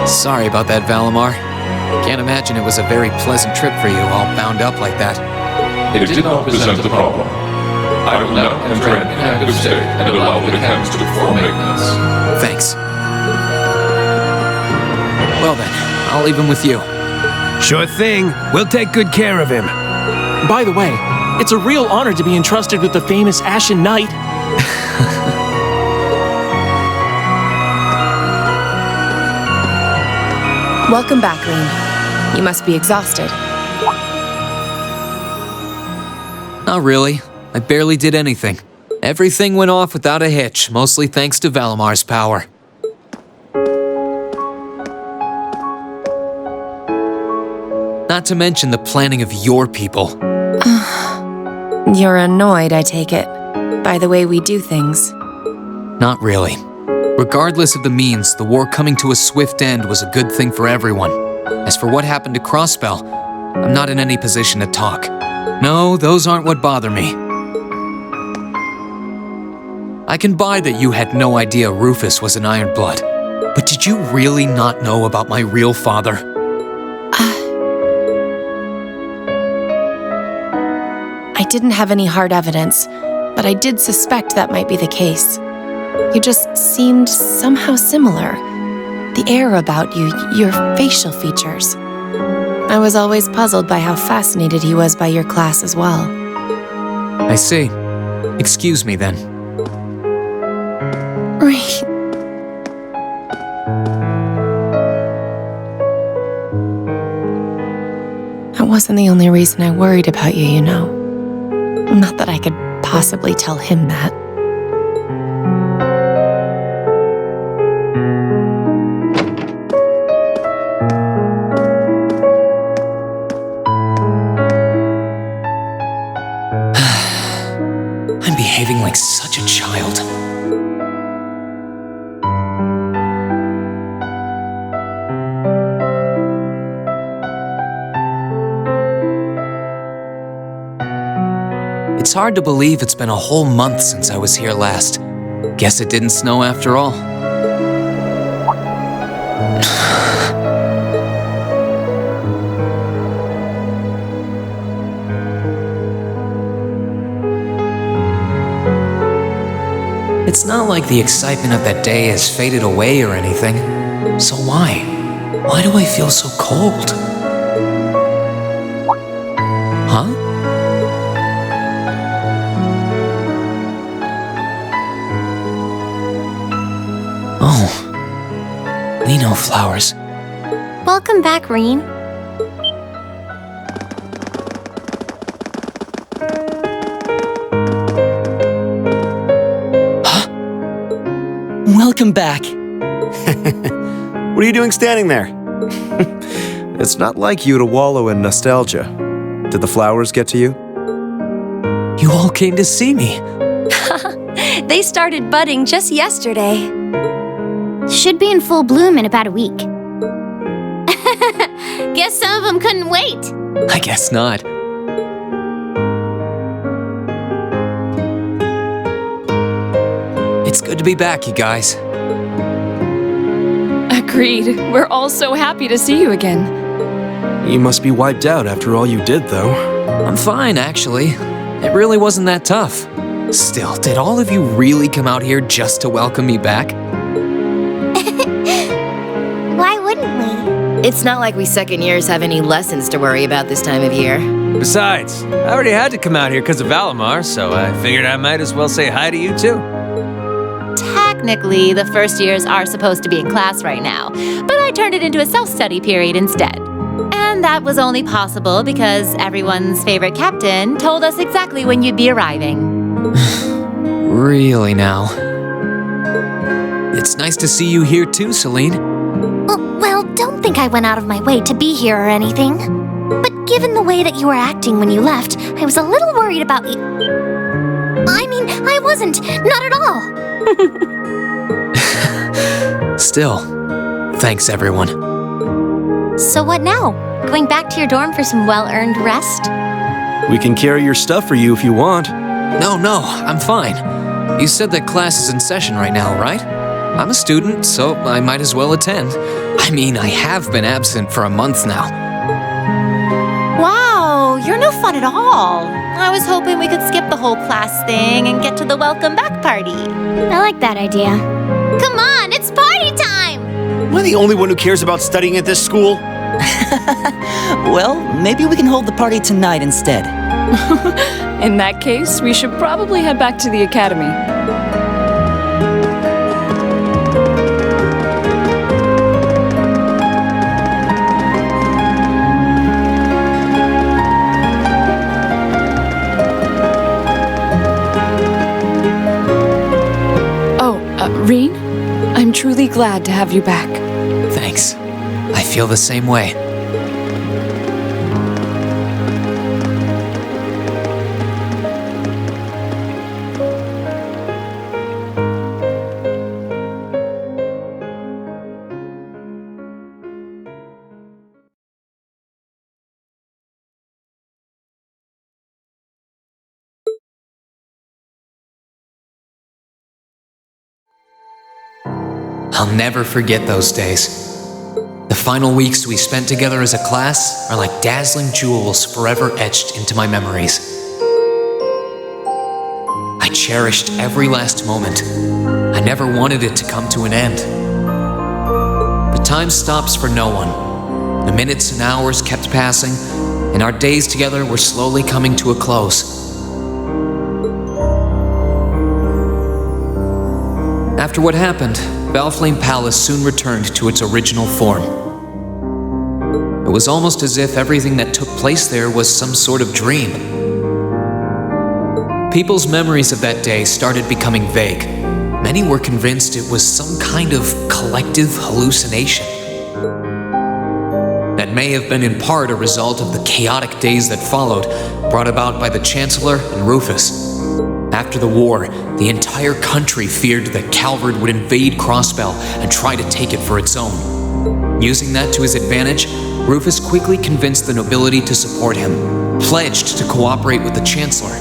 Sorry about that, Valimar. Can't imagine it was a very pleasant trip for you, all bound up like that. It did not present a problem. I will now enter an inactive state and allow the chems to perform maintenance. Thanks. Well then, I'll leave him with you. Sure thing. We'll take good care of him. By the way, it's a real honor to be entrusted with the famous Ashen Knight. Welcome back, Rean. You must be exhausted. Not really. I barely did anything. Everything went off without a hitch, mostly thanks to Valimar's power. Not to mention the planning of your people. You're annoyed, I take it, by the way we do things. Not really. Regardless of the means, the war coming to a swift end was a good thing for everyone. As for what happened to Crossbell, I'm not in any position to talk. No, those aren't what bother me. I can buy that you had no idea Rufus was an Ironblood, but did you really not know about my real father? I didn't have any hard evidence, but I did suspect that might be the case. You just seemed somehow similar. The air about you, your facial features. I was always puzzled by how fascinated he was by your class as well. I see. Excuse me then. Right. That wasn't the only reason I worried about you, you know. Not that I could possibly tell him that. I'm behaving like such a child. It's hard to believe it's been a whole month since I was here last. Guess it didn't snow after all. It's not like the excitement of that day has faded away or anything. So why? Why do I feel so cold? Huh? Oh. We know flowers. Welcome back, Rean. Welcome back. What are you doing standing there? It's not like you to wallow in nostalgia. Did the flowers get to you? You all came to see me. They started budding just yesterday. Should be in full bloom in about a week. Guess some of them couldn't wait. I guess not. It's good to be back, you guys. Agreed. We're all so happy to see you again. You must be wiped out after all you did, though. I'm fine, actually. It really wasn't that tough. Still, did all of you really come out here just to welcome me back? Why wouldn't we? It's not like we second years have any lessons to worry about this time of year. Besides, I already had to come out here because of Valimar, so I figured I might as well say hi to you too. Technically, the first years are supposed to be in class right now, but I turned it into a self-study period instead. And that was only possible because everyone's favorite captain told us exactly when you'd be arriving. Really now? It's nice to see you here too, Celine. Well, don't think I went out of my way to be here or anything. But given the way that you were acting when you left, I was a little worried about you. I mean, I wasn't. Not at all. Still, thanks everyone. So what now? Going back to your dorm for some well-earned rest? We can carry your stuff for you if you want. No, I'm fine. You said that class is in session right now, right? I'm a student, so I might as well attend. I mean, I have been absent for a month now. Wow, you're no fun at all. I was hoping we could skip the whole class thing and get to the welcome back party. I like that idea. Come on, it's party time! Am I the only one who cares about studying at this school? Well, maybe we can hold the party tonight instead. In that case, we should probably head back to the academy. Rean, I'm truly glad to have you back. Thanks. I feel the same way. I'll never forget those days. The final weeks we spent together as a class are like dazzling jewels forever etched into my memories. I cherished every last moment. I never wanted it to come to an end. But time stops for no one. The minutes and hours kept passing, and our days together were slowly coming to a close. After what happened, Valflame Palace soon returned to its original form. It was almost as if everything that took place there was some sort of dream. People's memories of that day started becoming vague. Many were convinced it was some kind of collective hallucination. That may have been in part a result of the chaotic days that followed, brought about by the Chancellor and Rufus. After the war, the entire country feared that Calvard would invade Crossbell and try to take it for its own. Using that to his advantage, Rufus quickly convinced the nobility to support him, pledged to cooperate with the Chancellor,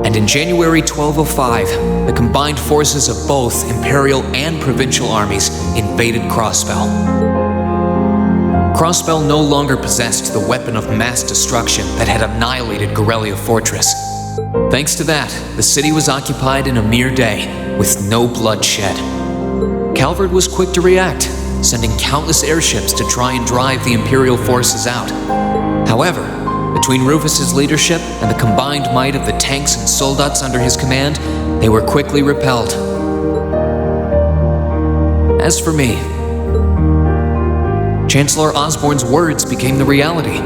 and in January 1205, the combined forces of both imperial and provincial armies invaded Crossbell. Crossbell no longer possessed the weapon of mass destruction that had annihilated Gorelia Fortress. Thanks to that, the city was occupied in a mere day, with no blood shed. Calvard was quick to react, sending countless airships to try and drive the Imperial forces out. However, between Rufus's leadership and the combined might of the tanks and soldats under his command, they were quickly repelled. As for me, Chancellor Osborne's words became the reality.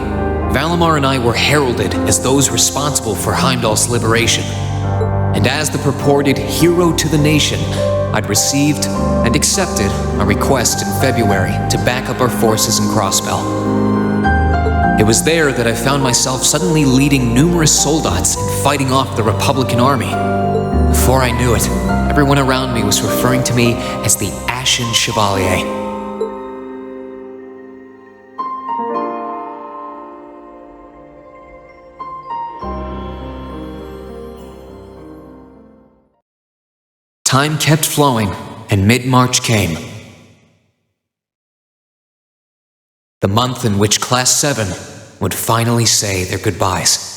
Valimar and I were heralded as those responsible for Heimdall's liberation. And as the purported hero to the nation, I'd received and accepted a request in February to back up our forces in Crossbell. It was there that I found myself suddenly leading numerous soldats and fighting off the Republican army. Before I knew it, everyone around me was referring to me as the Ashen Chevalier. Time kept flowing, and mid-March came. The month in which Class 7 would finally say their goodbyes.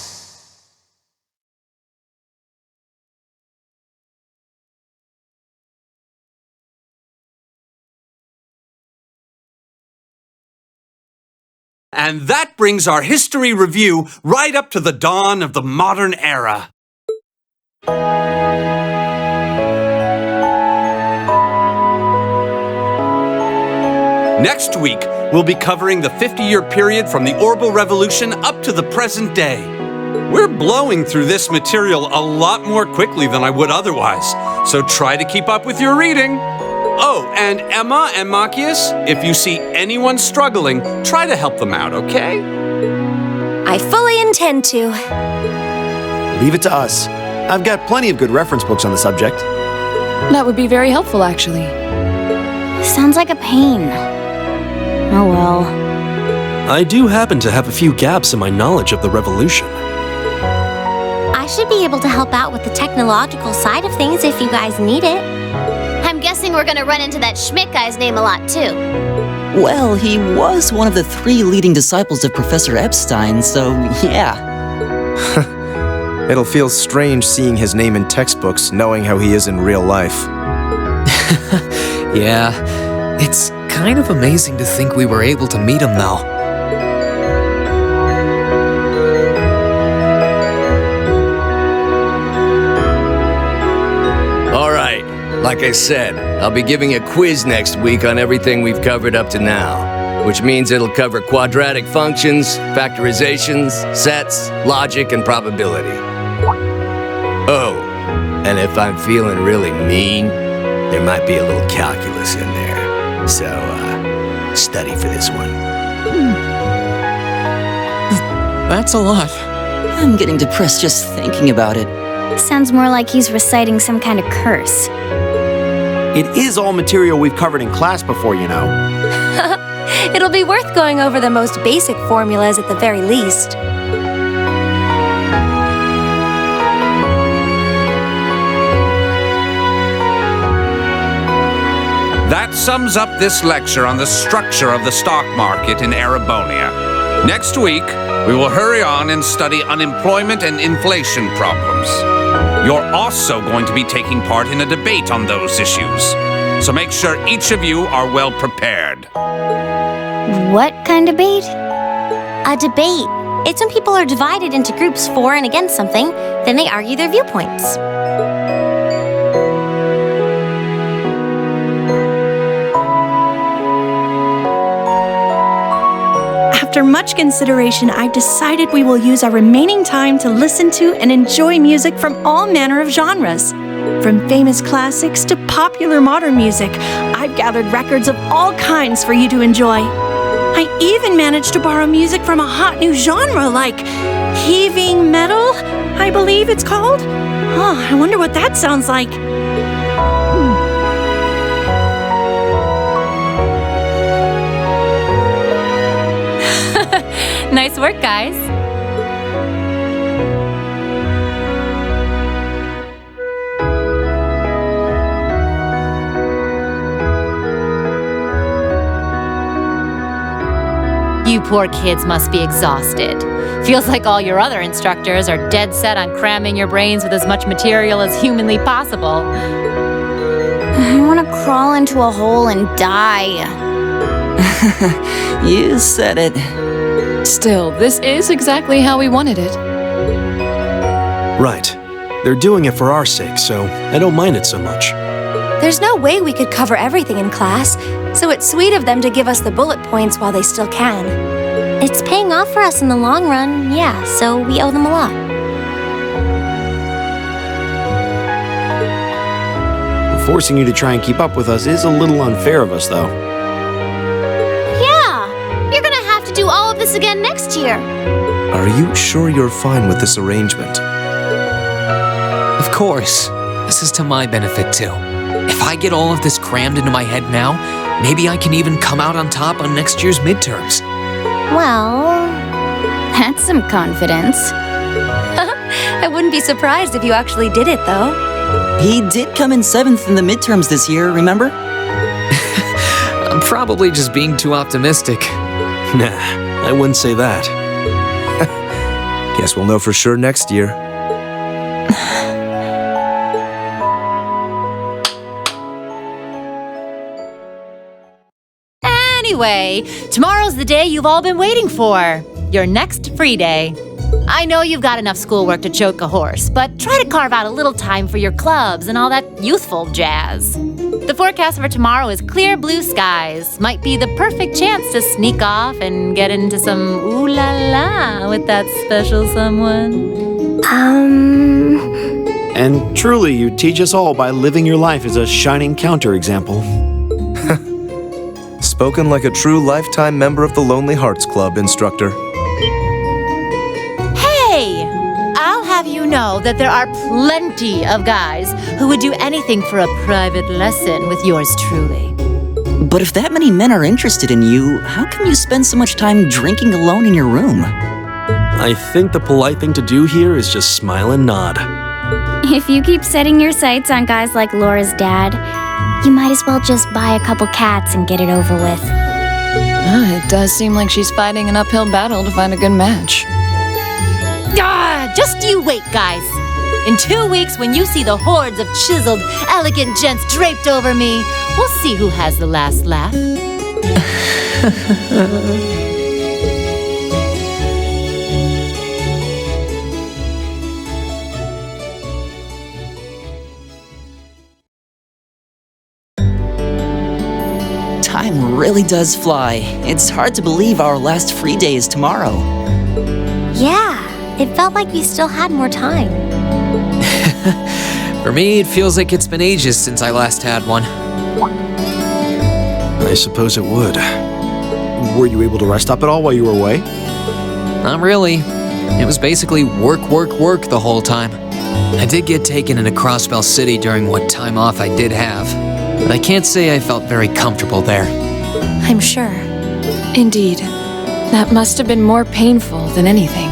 And that brings our history review right up to the dawn of the modern era. Next week, we'll be covering the 50-year period from the Orbital Revolution up to the present day. We're blowing through this material a lot more quickly than I would otherwise, so try to keep up with your reading. Oh, and Emma and Machias, if you see anyone struggling, try to help them out, okay? I fully intend to. Leave it to us. I've got plenty of good reference books on the subject. That would be very helpful, actually. Sounds like a pain. Oh well. I do happen to have a few gaps in my knowledge of the revolution. I should be able to help out with the technological side of things if you guys need it. I'm guessing we're gonna run into that Schmidt guy's name a lot, too. Well, he was one of the 3 leading disciples of Professor Epstein, so yeah. It'll feel strange seeing his name in textbooks, knowing how he is in real life. Yeah, it's kind of amazing to think we were able to meet him, though. All right, like I said, I'll be giving a quiz next week on everything we've covered up to now, which means it'll cover quadratic functions, factorizations, sets, logic, and probability. Oh, and if I'm feeling really mean, there might be a little calculus in there. So, study for this one. That's a lot. I'm getting depressed just thinking about it. Sounds more like he's reciting some kind of curse. It is all material we've covered in class before, you know. It'll be worth going over the most basic formulas at the very least. That sums up this lecture on the structure of the stock market in Erebonia. Next week, we will hurry on and study unemployment and inflation problems. You're also going to be taking part in a debate on those issues. So make sure each of you are well prepared. What kind of debate? A debate. It's when people are divided into groups for and against something, then they argue their viewpoints. After much consideration, I've decided we will use our remaining time to listen to and enjoy music from all manner of genres. From famous classics to popular modern music, I've gathered records of all kinds for you to enjoy. I even managed to borrow music from a hot new genre like heaving metal, I believe it's called. Oh, I wonder what that sounds like. Nice work, guys. You poor kids must be exhausted. Feels like all your other instructors are dead set on cramming your brains with as much material as humanly possible. I want to crawl into a hole and die. You said it. Still, this is exactly how we wanted it. Right. They're doing it for our sake, so I don't mind it so much. There's no way we could cover everything in class, so it's sweet of them to give us the bullet points while they still can. It's paying off for us in the long run, yeah, so we owe them a lot. Forcing you to try and keep up with us is a little unfair of us, though. Yeah! You're gonna have to do all of this again next year. Are you sure you're fine with this arrangement? Of course. This is to my benefit, too. If I get all of this crammed into my head now, maybe I can even come out on top on next year's midterms. Well, that's some confidence. I wouldn't be surprised if you actually did it, though. He did come in 7th in the midterms this year, remember? I'm probably just being too optimistic. Nah, I wouldn't say that. Guess we'll know for sure next year. Anyway, tomorrow's the day you've all been waiting for. Your next free day. I know you've got enough schoolwork to choke a horse, but try to carve out a little time for your clubs and all that youthful jazz. The forecast for tomorrow is clear blue skies. Might be the perfect chance to sneak off and get into some ooh la la with that special someone. And truly, you teach us all by living your life as a shining counterexample. Spoken like a true lifetime member of the Lonely Hearts Club, instructor. Hey! I'll have you know that there are plenty of guys who would do anything for a private lesson with yours truly. But if that many men are interested in you, how come you spend so much time drinking alone in your room? I think the polite thing to do here is just smile and nod. If you keep setting your sights on guys like Laura's dad, You might as well just buy a couple cats and get it over with. It does seem like she's fighting an uphill battle to find a good match. Just you wait, guys. In 2 weeks, when you see the hordes of chiseled, elegant gents draped over me, we'll see who has the last laugh. Time really does fly. It's hard to believe our last free day is tomorrow. Yeah, it felt like we still had more time. For me, it feels like it's been ages since I last had one. I suppose it would. Were you able to rest up at all while you were away? Not really. It was basically work, work, work the whole time. I did get taken into Crossbell City during what time off I did have, but I can't say I felt very comfortable there. I'm sure. Indeed. That must have been more painful than anything.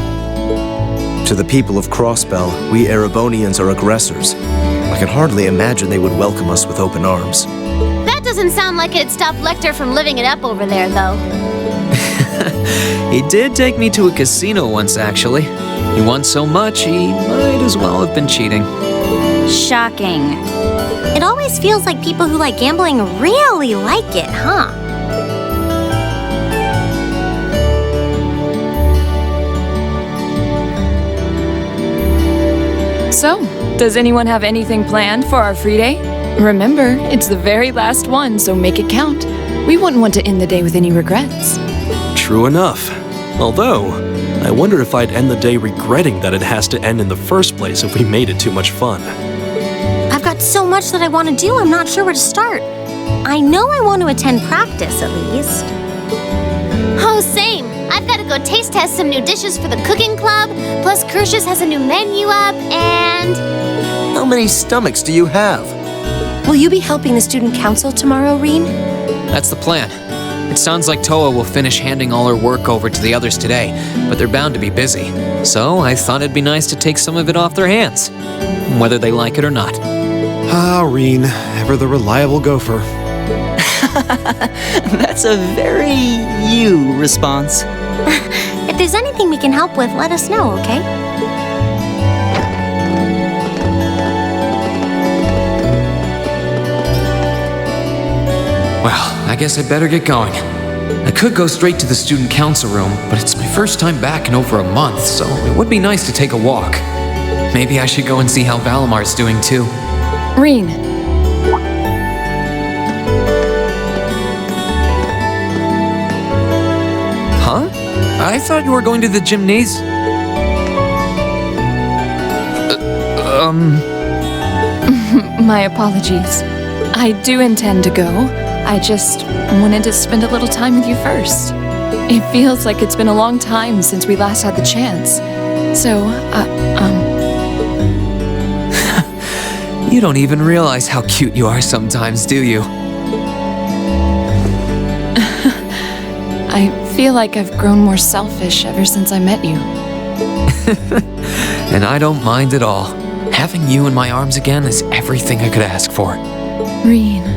To the people of Crossbell, we Erebonians are aggressors. I can hardly imagine they would welcome us with open arms. That doesn't sound like it'd stop Lecter from living it up over there, though. He did take me to a casino once, actually. He won so much, he might as well have been cheating. Shocking. It always feels like people who like gambling really like it, huh? So, does anyone have anything planned for our free day? Remember, it's the very last one, so make it count. We wouldn't want to end the day with any regrets. True enough. Although, I wonder if I'd end the day regretting that it has to end in the first place if we made it too much fun. I've got so much that I want to do, I'm not sure where to start. I know I want to attend practice, at least. Oh, same. I've got to go taste test some new dishes for the cooking club, plus Kirsch's has a new menu up, and... How many stomachs do you have? Will you be helping the student council tomorrow, Rean? That's the plan. It sounds like Toa will finish handing all her work over to the others today, but they're bound to be busy. So I thought it'd be nice to take some of it off their hands, whether they like it or not. Ah, Rean, ever the reliable gopher. That's a very you response. If there's anything we can help with, let us know, okay? Well, I guess I'd better get going. I could go straight to the student council room, but it's my first time back in over a month, so it would be nice to take a walk. Maybe I should go and see how Valamar's doing too. Rean. Huh? I thought you were going to the gymnasium. My apologies. I do intend to go. I just wanted to spend a little time with you first. It feels like it's been a long time since we last had the chance. So, You don't even realize how cute you are sometimes, do you? I feel like I've grown more selfish ever since I met you. And I don't mind at all. Having you in my arms again is everything I could ask for. Rean.